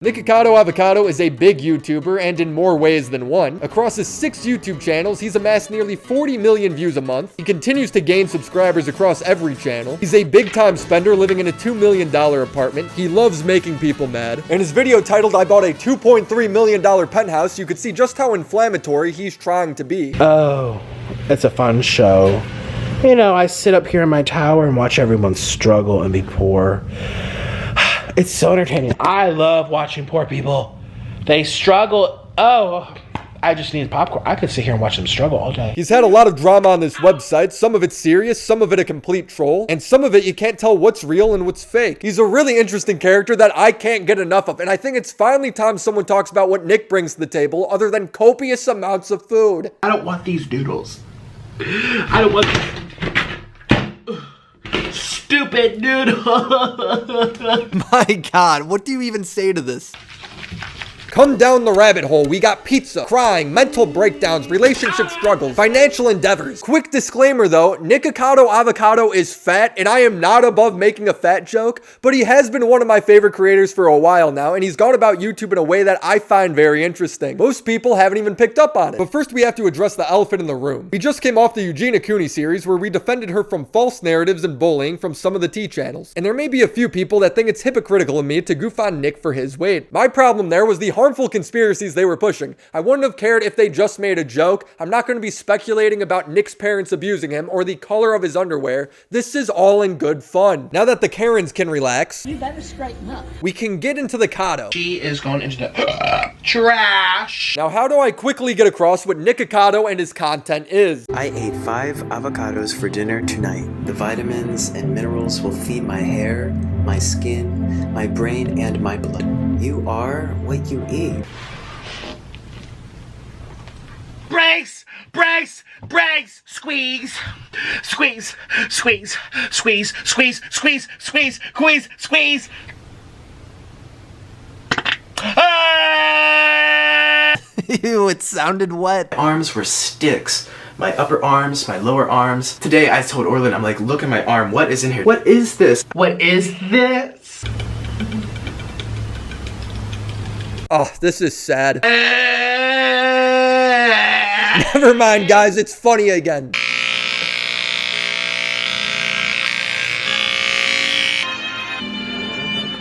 Nikocado Avocado is a big YouTuber, and in more ways than one. Across his 6 YouTube channels, he's amassed nearly 40 million views a month. He continues to gain subscribers across every channel. He's a big-time spender living in a $2 million apartment. He loves making people mad. In his video titled, "I bought a $2.3 million penthouse," you could see just how inflammatory he's trying to be. Oh, it's a fun show. You know, I sit up here in my tower and watch everyone struggle and be poor. It's so entertaining. I love watching poor people. They struggle. Oh, I just need popcorn. I could sit here and watch them struggle all day. He's had a lot of drama on this website. Some of it's serious, some of it a complete troll, and some of it you can't tell what's real and what's fake. He's a really interesting character that I can't get enough of, and I think it's finally time someone talks about what Nick brings to the table other than copious amounts of food. I don't want these noodles. I don't want stupid noodles. My God, what do you even say to this? Come down the rabbit hole. We got pizza, crying, mental breakdowns, relationship struggles, financial endeavors. Quick disclaimer though, Nikocado Avocado is fat, and I am not above making a fat joke, but he has been one of my favorite creators for a while now, and he's gone about YouTube in a way that I find very interesting. Most people haven't even picked up on it. But first we have to address the elephant in the room. We just came off the Eugenia Cooney series where we defended her from false narratives and bullying from some of the T channels. And there may be a few people that think it's hypocritical of me to goof on Nick for his weight. My problem there was the harmful conspiracies they were pushing. I wouldn't have cared if they just made a joke. I'm not going to be speculating about Nick's parents abusing him or the color of his underwear. This is all in good fun. Now that the Karens can relax, you better straighten up. We can get into the Cado. She is going into the trash. Now, how do I quickly get across what Nikocado and his content is? I ate 5 avocados for dinner tonight. The vitamins and minerals will feed my hair, my skin, my brain, and my blood. You are what you eat. Brace! Brace! Brace! Squeeze! Squeeze! Squeeze! Squeeze! Squeeze! Squeeze! Squeeze! Squeeze! Squeeze! Ah! Ew, it sounded wet. Arms were sticks. My upper arms, my lower arms. Today I told Orlin, I'm like, look at my arm. What is in here? What is this? What is this? Oh, this is sad. Never mind, guys. It's funny again.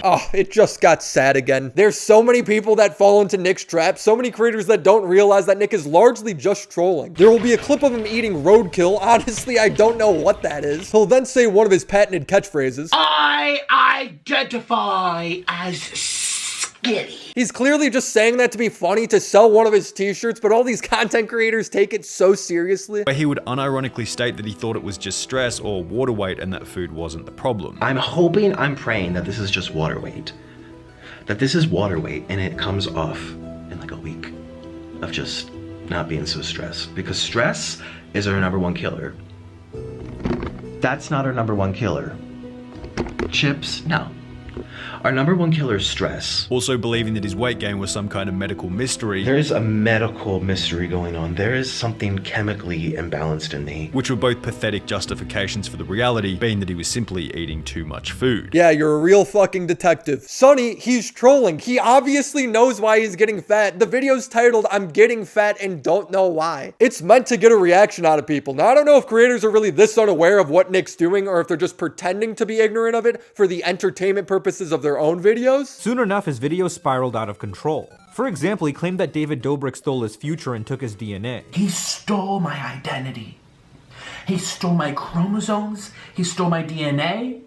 Oh, it just got sad again. There's so many people that fall into Nick's trap, so many creators that don't realize that Nick is largely just trolling. There will be a clip of him eating roadkill. Honestly, I don't know what that is. He'll then say one of his patented catchphrases. I identify as skinny. He's clearly just saying that to be funny to sell one of his t-shirts, but all these content creators take it so seriously. Where he would unironically state that he thought it was just stress or water weight and that food wasn't the problem. I'm hoping, I'm praying that this is just water weight. That this is water weight and it comes off in like a week of just not being so stressed. Because stress is our #1 killer. That's not our #1 killer. Chips, no. Our #1 killer is stress. Also believing that his weight gain was some kind of medical mystery. There is a medical mystery going on. There is something chemically imbalanced in me. Which were both pathetic justifications for the reality, being that he was simply eating too much food. Yeah, you're a real fucking detective. Sonny, he's trolling. He obviously knows why he's getting fat. The video's titled, "I'm getting fat and don't know why." It's meant to get a reaction out of people. Now, I don't know if creators are really this unaware of what Nick's doing or if they're just pretending to be ignorant of it for the entertainment purposes of their own videos. Soon enough, his videos spiraled out of control. For example, he claimed that David Dobrik stole his future and took his DNA. He stole my identity. He stole my chromosomes. He stole my DNA.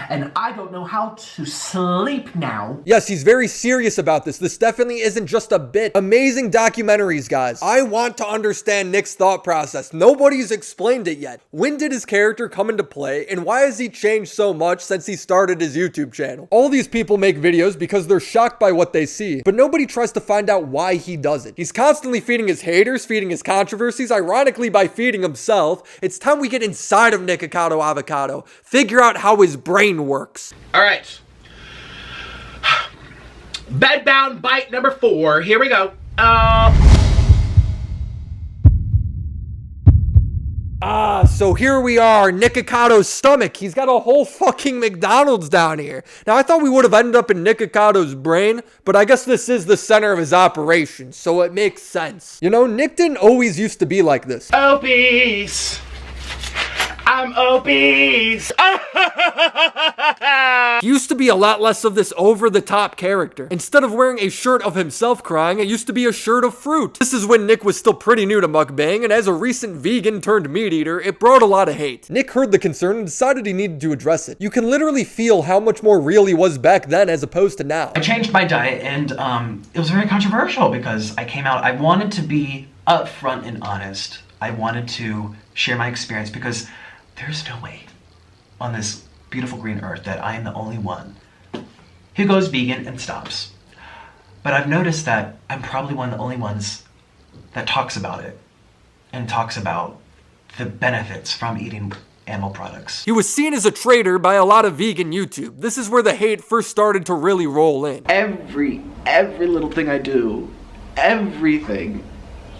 And I don't know how to sleep now. Yes, he's very serious about this. This definitely isn't just a bit. Amazing documentaries, guys. I want to understand Nick's thought process. Nobody's explained it yet. When did his character come into play, and why has he changed so much since he started his YouTube channel? All these people make videos because they're shocked by what they see, but nobody tries to find out why he does it. He's constantly feeding his haters, feeding his controversies, ironically by feeding himself. It's time we get inside of Nikocado Avocado, figure out how his brain works. All right. Bedbound bite #4. Here we go. So here we are, Nikocado's stomach. He's got a whole fucking McDonald's down here. Now, I thought we would have ended up in Nikocado's brain, but I guess this is the center of his operation, so it makes sense. You know, Nick didn't always used to be like this. Obese! I'm obese! He used to be a lot less of this over-the-top character. Instead of wearing a shirt of himself crying, it used to be a shirt of fruit. This is when Nick was still pretty new to mukbang, and as a recent vegan turned meat eater, it brought a lot of hate. Nick heard the concern and decided he needed to address it. You can literally feel how much more real he was back then as opposed to now. I changed my diet, and it was very controversial because I came out, I wanted to be upfront and honest. I wanted to share my experience because there's no way on this beautiful green earth that I am the only one who goes vegan and stops. But I've noticed that I'm probably one of the only ones that talks about it and talks about the benefits from eating animal products. He was seen as a traitor by a lot of vegan YouTube. This is where the hate first started to really roll in. Every little thing I do, everything,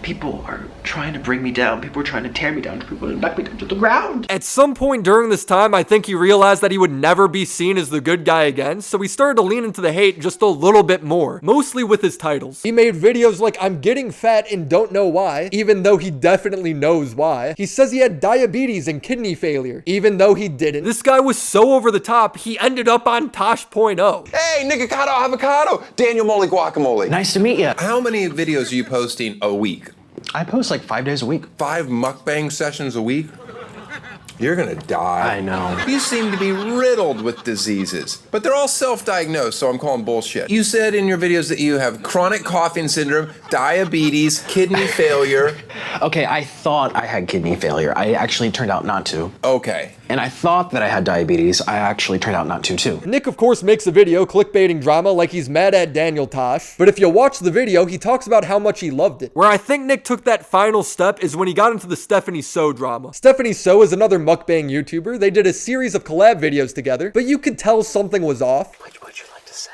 people are trying to bring me down. People are trying to tear me down. People are knock me down to the ground. At some point during this time, I think he realized that he would never be seen as the good guy again, so he started to lean into the hate just a little bit more, mostly with his titles. He made videos like, "I'm getting fat and don't know why," even though he definitely knows why. He says he had diabetes and kidney failure, even though he didn't. This guy was so over the top, he ended up on Tosh.0. Hey, Nikocado Avocado, Daniel Molly Guacamole. Nice to meet you. How many videos are you posting a week? I post like 5 days a week. 5 mukbang sessions a week? You're gonna die. I know. You seem to be riddled with diseases, but they're all self-diagnosed, so I'm calling bullshit. You said in your videos that you have chronic coughing syndrome, diabetes, kidney failure. Okay, I thought I had kidney failure. I actually turned out not to. Okay. And I thought that I had diabetes. I actually turned out not to, too. Nick, of course, makes a video clickbaiting drama like he's mad at Daniel Tosh, but if you watch the video, he talks about how much he loved it. Where I think Nick took that final step is when he got into the Stephanie Soo drama. Stephanie Soo is another mukbang YouTuber. They did a series of collab videos together, but you could tell something was off. What would you like to say?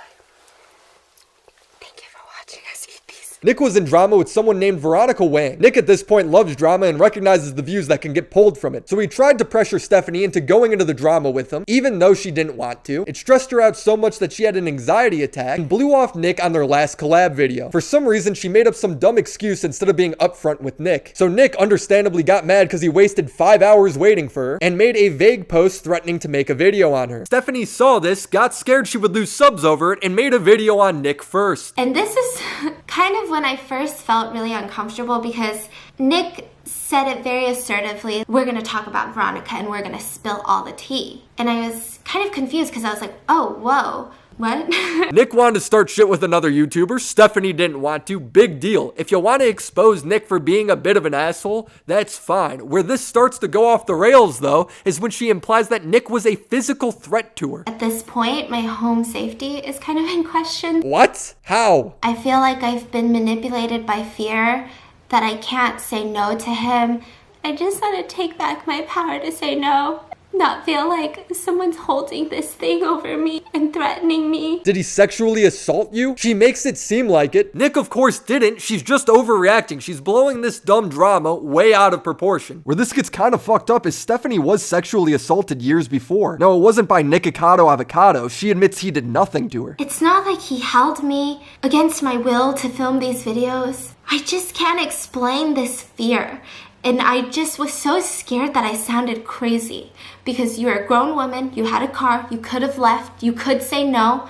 Thank you for watching us eat these. Nick was in drama with someone named Veronica Wang. Nick at this point loves drama and recognizes the views that can get pulled from it. So he tried to pressure Stephanie into going into the drama with him, even though she didn't want to. It stressed her out so much that she had an anxiety attack and blew off Nick on their last collab video. For some reason, she made up some dumb excuse instead of being upfront with Nick. So Nick understandably got mad because he wasted 5 hours waiting for her and made a vague post threatening to make a video on her. Stephanie saw this, got scared she would lose subs over it, and made a video on Nick first. And this is kind of when I first felt really uncomfortable because Nick said it very assertively, "We're gonna talk about Veronica and we're gonna spill all the tea." And I was kind of confused because I was like, oh, whoa. What? Nick wanted to start shit with another YouTuber. Stephanie didn't want to. Big deal. If you want to expose Nick for being a bit of an asshole, that's fine. Where this starts to go off the rails, though, is when she implies that Nick was a physical threat to her. At this point, my home safety is kind of in question. What? How? I feel like I've been manipulated by fear, that I can't say no to him. I just want to take back my power to say no. Not feel like someone's holding this thing over me and threatening me. Did he sexually assault you? She makes it seem like it. Nick, of course, didn't. She's just overreacting. She's blowing this dumb drama way out of proportion. Where this gets kind of fucked up is Stephanie was sexually assaulted years before. No, it wasn't by Nikocado Avocado. She admits he did nothing to her. It's not like he held me against my will to film these videos. I just can't explain this fear. And I just was so scared that I sounded crazy. Because you're a grown woman, you had a car, you could have left, you could say no.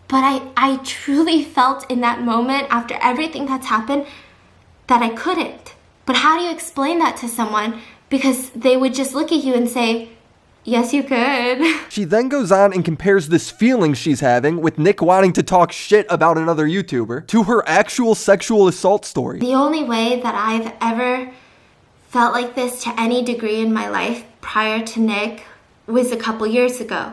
But I truly felt in that moment, after everything that's happened, that I couldn't. But how do you explain that to someone? Because they would just look at you and say, yes, you could. She then goes on and compares this feeling she's having with Nick wanting to talk shit about another YouTuber to her actual sexual assault story. The only way that I've ever felt like this to any degree in my life prior to Nick was a couple years ago.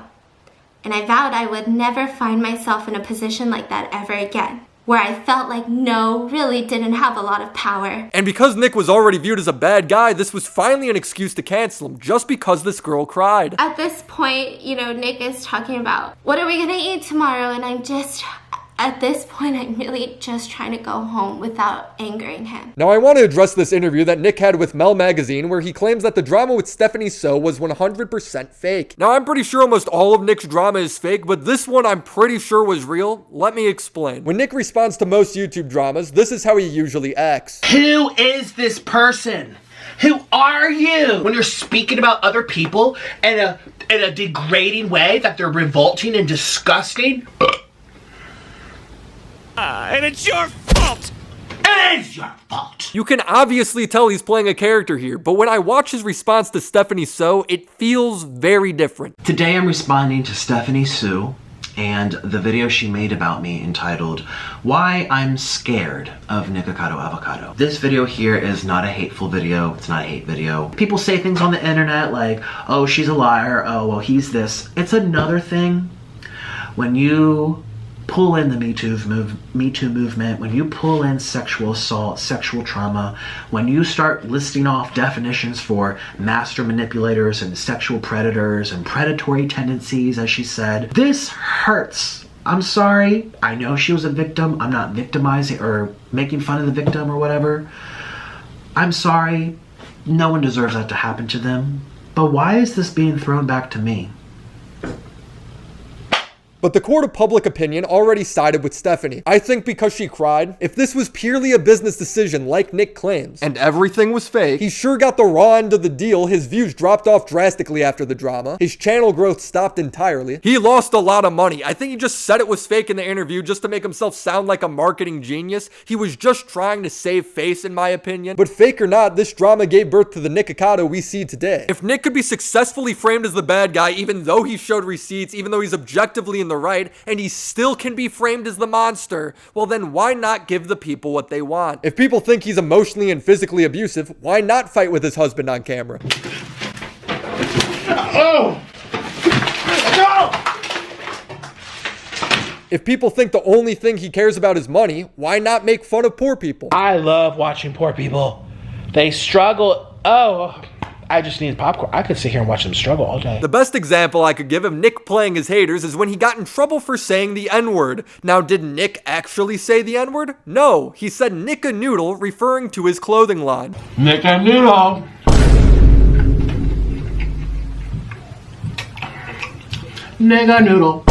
And I vowed I would never find myself in a position like that ever again, where I felt like no really didn't have a lot of power. And because Nick was already viewed as a bad guy, this was finally an excuse to cancel him, just because this girl cried. At this point, Nick is talking about, what are we gonna eat tomorrow? And At this point, I'm really just trying to go home without angering him. Now, I want to address this interview that Nick had with Mel Magazine where he claims that the drama with Stephanie Soo was 100% fake. Now, I'm pretty sure almost all of Nick's drama is fake, but this one I'm pretty sure was real. Let me explain. When Nick responds to most YouTube dramas, this is how he usually acts. Who is this person? Who are you? When you're speaking about other people in a degrading way that they're revolting and disgusting. And it's your fault! It is your fault! You can obviously tell he's playing a character here, but when I watch his response to Stephanie Soo, it feels very different. Today I'm responding to Stephanie Soo and the video she made about me entitled, Why I'm Scared of Nikocado Avocado. This video here is not a hateful video. It's not a hate video. People say things on the internet like, oh, she's a liar. Oh, well, he's this. It's another thing when you pull in the Me Too movement, when you pull in sexual assault, sexual trauma, when you start listing off definitions for master manipulators and sexual predators and predatory tendencies, as she said, this hurts. I'm sorry. I know she was a victim. I'm not victimizing or making fun of the victim or whatever. I'm sorry. No one deserves that to happen to them. But why is this being thrown back to me? But the court of public opinion already sided with Stephanie. I think because she cried. If this was purely a business decision like Nick claims, and everything was fake, he sure got the raw end of the deal. His views dropped off drastically after the drama. His channel growth stopped entirely. He lost a lot of money. I think he just said it was fake in the interview just to make himself sound like a marketing genius. He was just trying to save face, in my opinion. But fake or not, this drama gave birth to the Nikocado we see today. If Nick could be successfully framed as the bad guy, even though he showed receipts, even though he's objectively in the right, and he still can be framed as the monster, well then why not give the people what they want? If people think he's emotionally and physically abusive, why not fight with his husband on camera? Oh! No! If people think the only thing he cares about is money, why not make fun of poor people? I love watching poor people. They struggle. Oh, I just need popcorn. I could sit here and watch them struggle all day. The best example I could give of Nick playing his haters is when he got in trouble for saying the N-word. Now, did Nick actually say the N-word? No, he said Nick-a-noodle, referring to his clothing line. Nick-a-noodle. Nick-a-noodle.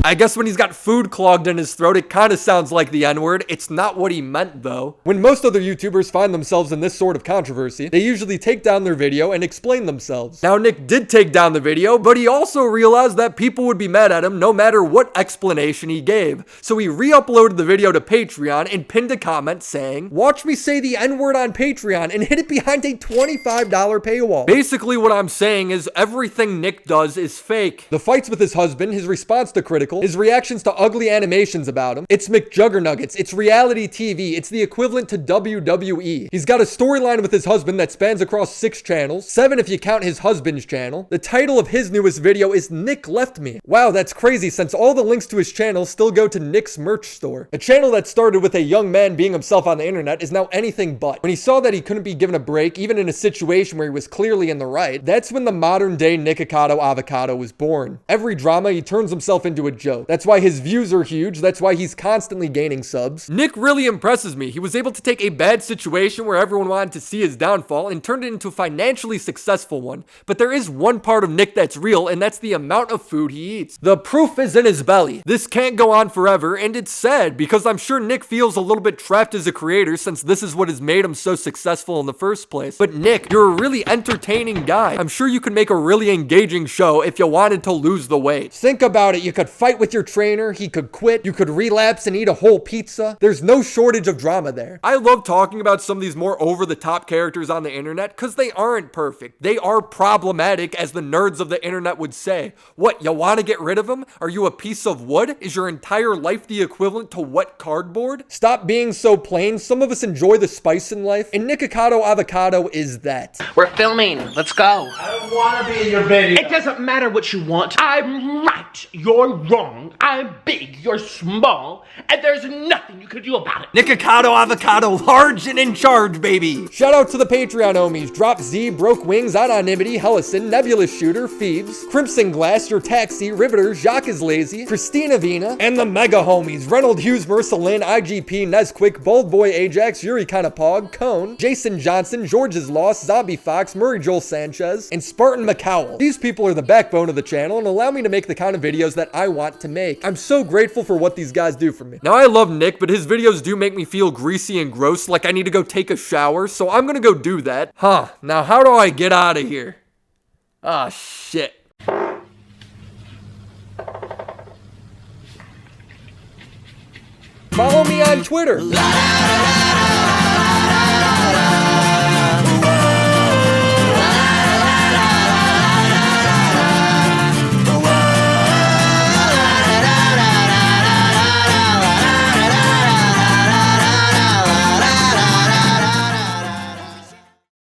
I guess when he's got food clogged in his throat, it kind of sounds like the N-word. It's not what he meant, though. When most other YouTubers find themselves in this sort of controversy, they usually take down their video and explain themselves. Now, Nick did take down the video, but he also realized that people would be mad at him no matter what explanation he gave. So he re-uploaded the video to Patreon and pinned a comment saying, "Watch me say the N-word on Patreon," and hid it behind a $25 paywall. Basically, what I'm saying is everything Nick does is fake. The fights with his husband, his response to critical, his reactions to ugly animations about him, it's McJuggernuggets, it's reality TV, it's the equivalent to WWE. He's got a storyline with his husband that spans across 6 channels, 7 if you count his husband's channel. The title of his newest video is Nick Left Me. Wow, that's crazy since all the links to his channel still go to Nick's merch store. A channel that started with a young man being himself on the internet is now anything but. When he saw that he couldn't be given a break, even in a situation where he was clearly in the right, that's when the modern day Nikocado Avocado was born. Every drama, he turns himself into a joke. That's why his views are huge. That's why he's constantly gaining subs. Nick really impresses me. He was able to take a bad situation where everyone wanted to see his downfall and turn it into a financially successful one. But there is one part of Nick that's real, and that's the amount of food he eats. The proof is in his belly. This can't go on forever, and it's sad because I'm sure Nick feels a little bit trapped as a creator since this is what has made him so successful in the first place. But Nick, you're a really entertaining guy. I'm sure you could make a really engaging show if you wanted to lose the weight. Think about it. You could fight with your trainer, he could quit, you could relapse and eat a whole pizza. There's no shortage of drama there. I love talking about some of these more over-the-top characters on the internet because they aren't perfect. They are problematic, as the nerds of the internet would say. What, you want to get rid of them? Are you a piece of wood? Is your entire life the equivalent to wet cardboard? Stop being so plain. Some of us enjoy the spice in life, and Nikocado Avocado is that. We're filming. Let's go. I don't want to be in your video. It doesn't matter what you want. I'm right. You're wrong. wrong. I'm big, you're small, and there's nothing you can do about it. Nikocado Avocado, large and in charge, baby. Shout out to the Patreon homies. Drop Z, Broke Wings, Anonymity, Hellison, Nebulous Shooter, Phoebes, Crimson Glass, Your Taxi, Riveter, Jacques is Lazy, Christina Vina, and the mega homies. Reynold Hughes, Mercelin, IGP, Nesquick, Bold Boy Ajax, Yuri Kanapog, Cone, Jason Johnson, George's Lost, Zombie Fox, Murray Joel Sanchez, and Spartan McCowell. These people are the backbone of the channel and allow me to make the kind of videos that I want to make. I'm so grateful for what these guys do for me. Now, I love Nick, but his videos do make me feel greasy and gross, like I need to go take a shower, so I'm gonna go do that. Now how do I get out of here? Ah, shit. Follow me on Twitter.